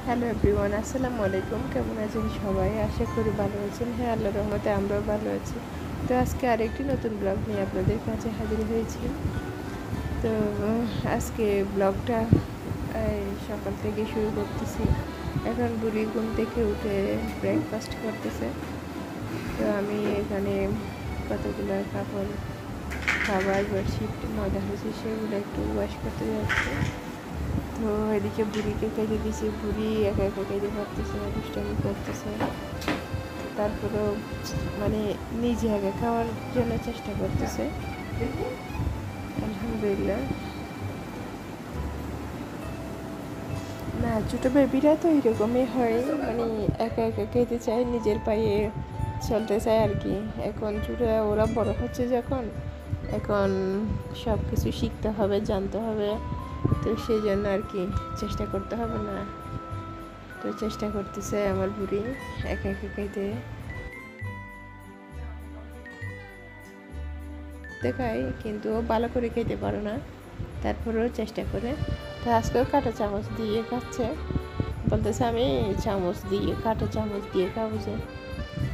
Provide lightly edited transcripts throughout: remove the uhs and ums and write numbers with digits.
Hello everyone, আসসালামু আলাইকুম। কেমন আছেন সবাই? আশা করি ভালো আছেন। হ্যাঁ, আল্লাহর রহমতে আমরাও ভালো আছি। তো আজকে আরেকটি নতুন ব্লগ নিয়ে আপনাদের কাছে হাজির হয়েছি। তো আজকে ব্লগটা সকাল থেকে শুরু করতেছি। এখন বুড়ি ঘুম থেকে উঠে ব্রেকফাস্ট করতেছে। তো আমি এখানে কতগুলো কাপড়, খাবার বেডশিট ময়লা হয়েছে সেগুলো একটু ওয়াশ করতে যাচ্ছি। তো এদিকে বুড়িকে কেটে দিয়েছি, বুড়ি একা একা কেটে পারতেছে না, দুষ্টামি করতেছে। তারপরেও মানে নিজে আগে খাওয়ার জন্য চেষ্টা করতেছে। আলহামদুলিল্লাহ। না, ছোটো বেবিরা তো এরকমই হয়, মানে একা একা খেতে চায়, নিজের পায়ে চলতে চায় আর কি। এখন ছোটো ওরা বড় হচ্ছে যখন, এখন সব কিছু শিখতে হবে, জানতে হবে। তো সেই জন্য আর কি চেষ্টা করতে হবে না। তো চেষ্টা করতেছে আমার বুড়ি একা একা খাইতে। খায় কিন্তু ও ভালো করে খেতে পারে না, তারপরেও চেষ্টা করে। তো আজকেও কাঁটা চামচ দিয়ে খাচ্ছে, বলতেছে আমি চামচ দিয়ে, কাঁটা চামচ দিয়ে খাবো যে।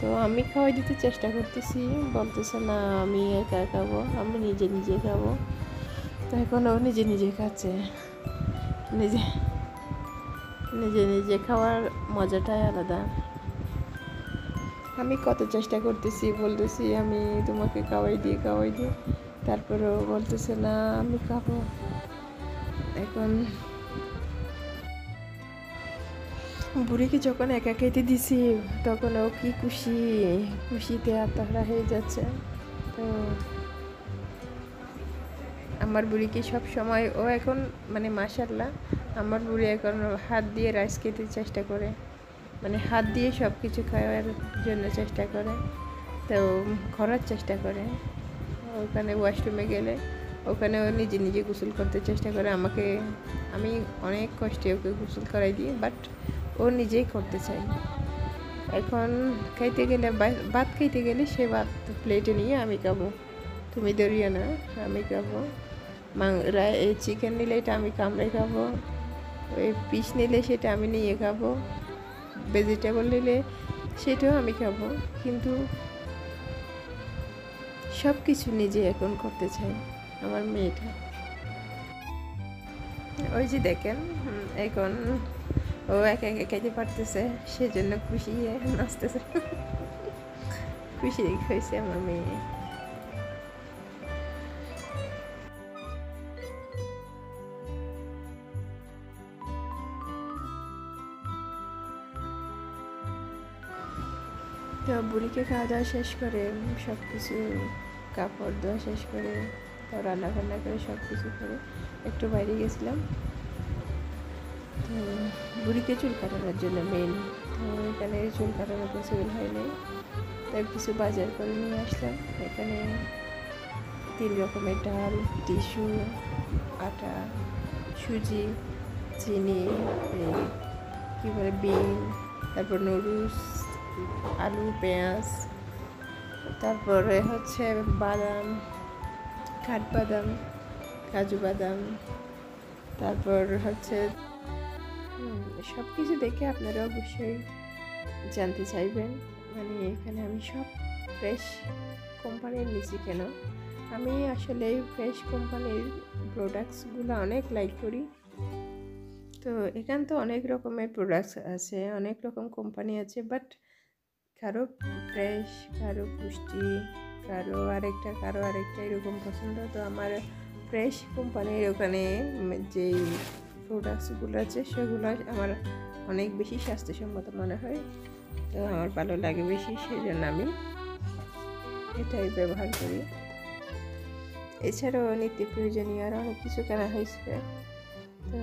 তো আমি খাওয়াই দিতে চেষ্টা করতেছি, বলতেছে না আমি একা খাবো, আমি নিজে নিজে খাবো। তো এখন ও নিজে নিজে খাচ্ছে। নিজে নিজে নিজে খাওয়ার মজাটাই আলাদা। আমি কত চেষ্টা করতেছি, বলতেছি আমি তোমাকে খাওয়াই দিই, তারপরেও বলতেছে না আমি খাবো। এখন বুড়িকে যখন একা খেতে দিছি তখন ও কি খুশিতে আত্মহারা হয়ে যাচ্ছে। তো আমার বুড়িকে সব সময় ও এখন মানে মাশাআল্লাহ, আমার বুড়ি এখন হাত দিয়ে রাইস খেতে চেষ্টা করে, মানে হাত দিয়ে সব কিছু খাওয়ার জন্য চেষ্টা করে। তো করার চেষ্টা করে, ওখানে ওয়াশরুমে গেলে ওখানে ও নিজে নিজে গোসল করতে চেষ্টা করে। আমি অনেক কষ্টে ওকে গোসল করাই দিই, বাট ও নিজেই করতে চায়। এখন খাইতে গেলে, ভাত খাইতে গেলে সে ভাত প্লেটে নিয়ে আমি খাবো, তুমি ধরিও না, আমি খাবো। চিকেন নিলে এটা আমি কামড়ে খাবো, ওই পিস নিলে সেটা আমি নিয়ে খাবো, ভেজিটেবল নিলে সেটাও আমি খাবো। কিন্তু সব কিছু নিজে এখন করতে চাই আমার মেয়েটা। ওই যে দেখেন, এখন ও একা একা খেতে পারতেছে, সেজন্য খুশি নাচতেছে। খুশি হয়েছে আমার মেয়ে। তো বুড়িকে খাওয়া দাওয়া শেষ করে, সব কিছু কাপড় ধোয়া শেষ করে, তো রান্না বান্না করে সব কিছু করে একটু বাইরে গেছিলাম। তো বুড়িকে চুল কাটানোর জন্য মেন, তো এখানে চুল কাটানো পসিবল হয় নাই, তাই কিছু বাজার করে নিয়ে আসলাম। এখানে 3 রকমের ডাল, টিস্যু, আটা, সুজি, চিনি, কী বলে বিন, তারপর নুডলস, আলু, পেঁয়াজ, তারপরে হচ্ছে বাদাম, কাঠবাদাম, কাজু বাদাম, তারপর হচ্ছে সব কিছু দেখে আপনারা অবশ্যই জানতে চাইবেন। মানে এখানে আমি সব ফ্রেশ কোম্পানির নিছি কেন, আমি আসলে ফ্রেশ কোম্পানির প্রোডাক্টসগুলো অনেক লাইক করি। তো এখানে তো অনেক রকমের প্রোডাক্টস আছে, অনেক রকম কোম্পানি আছে, বাট কারো ফ্রেশ, কারো পুষ্টি, কারো আরেকটা এরকম পছন্দ। তো আমার ফ্রেশ কোম্পানির ওখানে যেই প্রোডাক্টসগুলো আছে সেগুলো আমার অনেক বেশি স্বাস্থ্যসম্মত মনে হয়, তো আমার ভালো লাগে বেশি, সেই জন্য আমি এটাই ব্যবহার করি। এছাড়াও নিত্য প্রয়োজনীয় আর অনেক কিছু কেনা হয়েছে। তো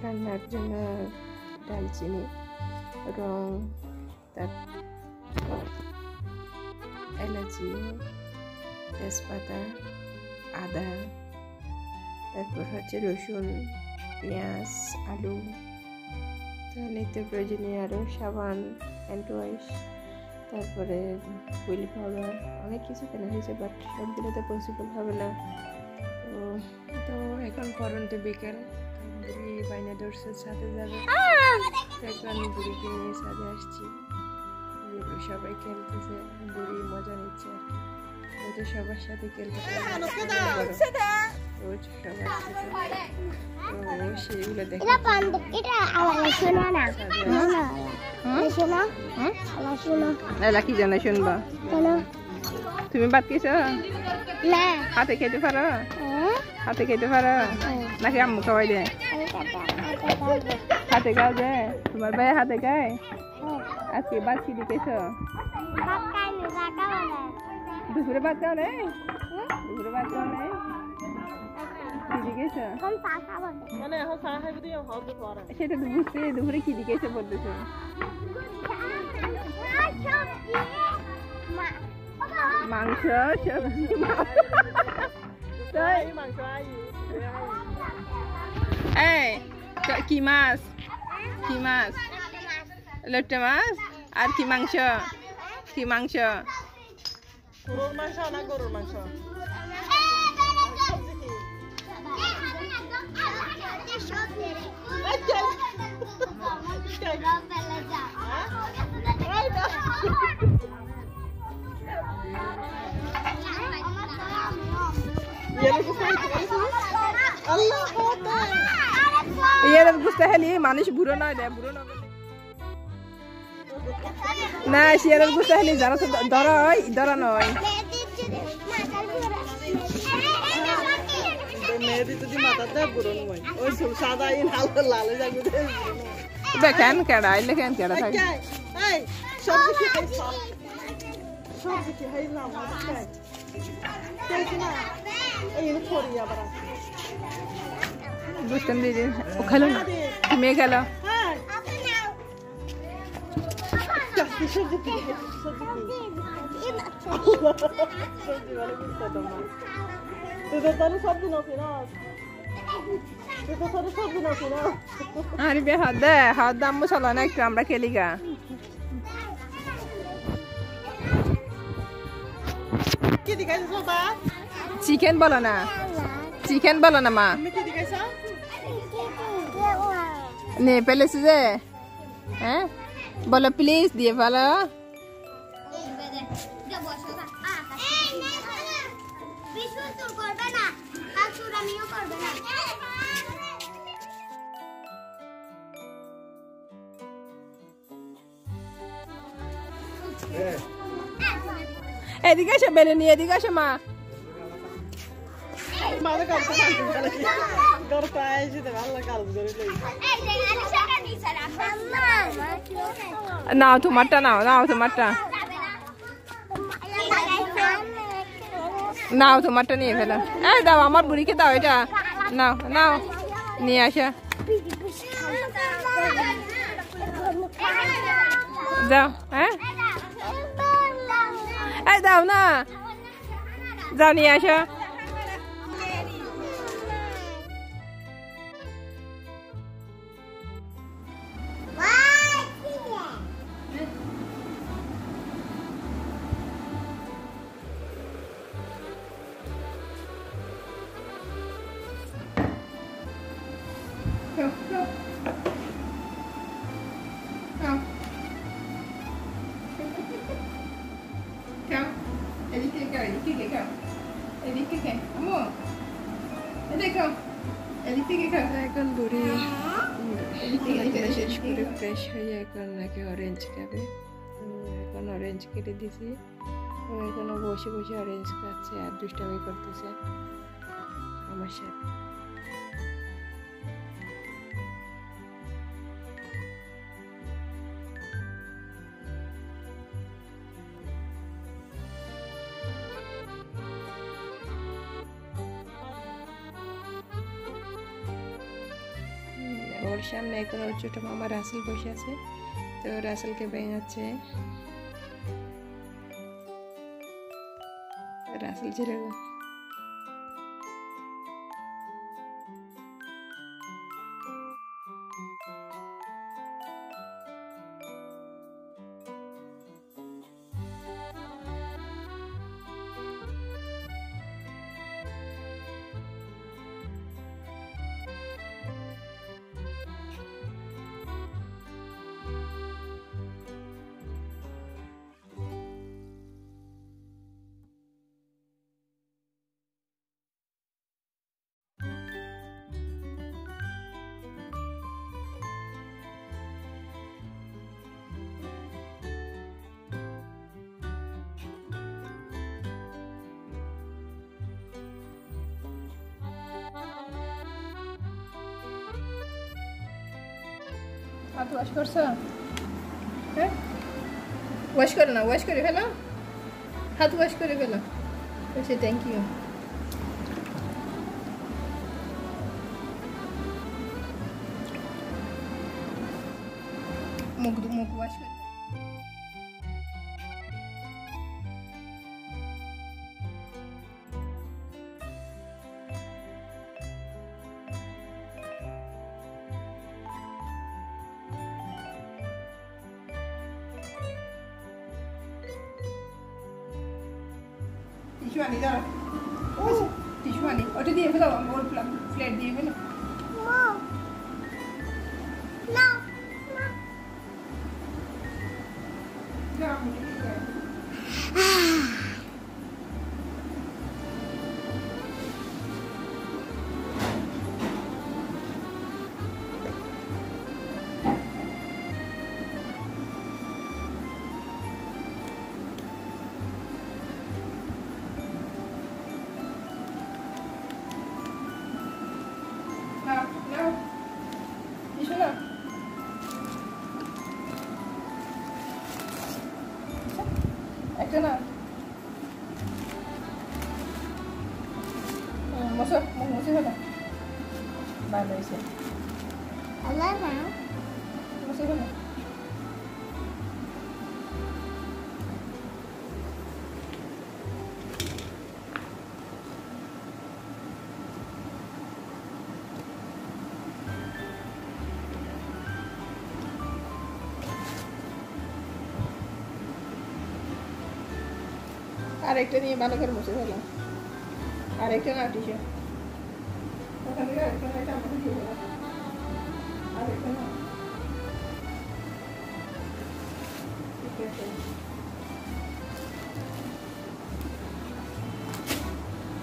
রান্নার জন্য দালচিনি, রং, তারপর এলাচি, তেজপাতা, আদা, তারপর হচ্ছে রসুন, পেঁয়াজ, আলু, তো নিত্য প্রয়োজনীয় আরও সাবান, হ্যান্ড ওয়াশ, তারপরে হুইল পাউডার, অনেক কিছু কেনা হয়েছে, বাট সবগুলো তো পসিবল হবে না। তো এখন পরন্ত বিকেল, বুড়ি বাইনা ধরছে সাথে যাবে, আমি বুড়িকে নিয়ে সাথে আসছি। সবাই খেলতেছে, বুড়ি মজা নিচ্ছে আর কি। ও তো সবার সাথে খেলতে পারে, সেগুলো দেখে কি জানা শুনবা? তুমি বাদ খেয়েছো? হাতে খেতে পারো? হাতে খেতে পারো নাকি আম্মু খাওয়াই দেয়? হাতে খাও যে তোমার ভাই হাতে খায়? আজকে ভাত কি দিকেছো? দুপুরে ভাত খাও নেই? দুপুরে ভাত খাও নেই? কি দিকেছো? সেটা তো বুঝতে, দুপুরে কি দিকেছো বলতেছো? মাংস, সবজি, এই কি মাছ? কি মাছ? লট্টা মাছ আর কি মাংস? কি মাংস? গরুর মাংস না গরুর মাংস? গুস্তাহালি মানুষ বুড়ো নয় রে, বুড়ো নয় না, শিয়ারের গুস্তাহালি যারা তো ধরা নয়। দেখেন কেডা আইলে কেন কেডা থাকে বুঝতেন দিদি। ও খেলো না, তুমি খেলো। আরে বে হাত দে, হাত দাম চলো না একটু, আমরা খেলি গা। চিকেন বলো না, চিকেন বলো না মা। নে পেলেছে যে, হ্যাঁ বলো প্লিজ দিয়ে ভালো। এদিকে আসো বেলুনি, এদিকে আসো মা। নাও তোমারটা, নাও নাও তোমারটা, নাও তোমারটা নিয়ে ফেলো। এই দাও আমার বুড়িকে দাও এটা, নাও নাও নিয়ে আসো, যাও। হ্যাঁ এই দাও না, যাও নিয়ে আসো। এখন বুড়ি শেষ করে ফ্রেশ হয়ে এখন নাকি অরেঞ্জ খাবে। এখন অরেঞ্জ কেটে দিছি, ও এখনো বসে বসে অরেঞ্জ খাচ্ছে আর দুষ্টামি করতেছে আমার সাথে। ওর সামনে এখন ওর ছোট মামা রাসেল বসে আছে, তো রাসেলকে বেঙাচ্ছে। রাসেল ছেড়ে হাত ওয়াশ করছো? হ্যাঁ, ওয়াশ করো না, ওয়াশ করে ফেলো, হাত ওয়াশ করে ফেলো। বলছে থ্যাংক ইউ। মুখ মুখ ওয়াশ করে টিস্যু আনি, দাঁড়া টিস্যু আনি, ওটা দিয়ে ফেলো, ওর প্লেট দিয়ে ফেলো। একটা না মশা মুছে ফেলো, ভালো হয়েছে, মুছে ফেলো। আরেকটা নিয়ে ভালো করে মুছে ফেলো, আরেকটা না টিস্যু, ওখান থেকে আরেকটা না, এটা আমাকে দিয়ে ফেলো, আরেকটা না, ঠিক আছে।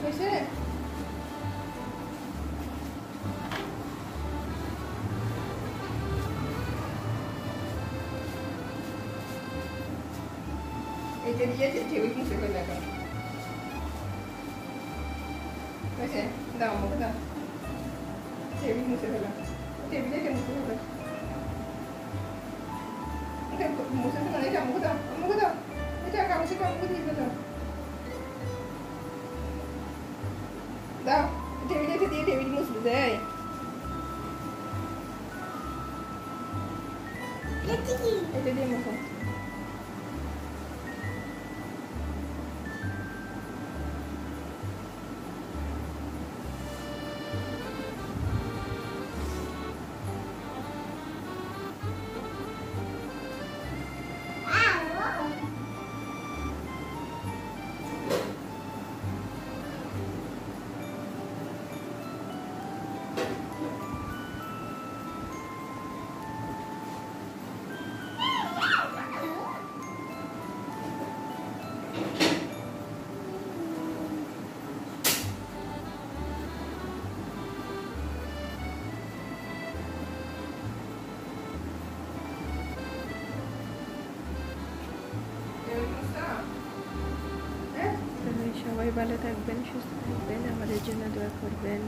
হয়েছে? এটা দিয়ে টেবিল মুছে ফেলে এখন হয়েছে, দাও আমাকে দাও, টেবিল মুছে ফেলো, টেবিলে এটা মুছে ফেলো, এটা মুছে ফেলো, এটা আমাকে দাও, আমাকে দাও, এটা কাগজে আমাকে দিয়ে ফেলো, দাও টেবিলে এটা দিয়ে টেবিল মুছতে দেয়। এটা দিয়ে মুছো। সবাই ভালো থাকবেন, সুস্থ থাকবেন, আমাদের জন্য দোয়া করবেন।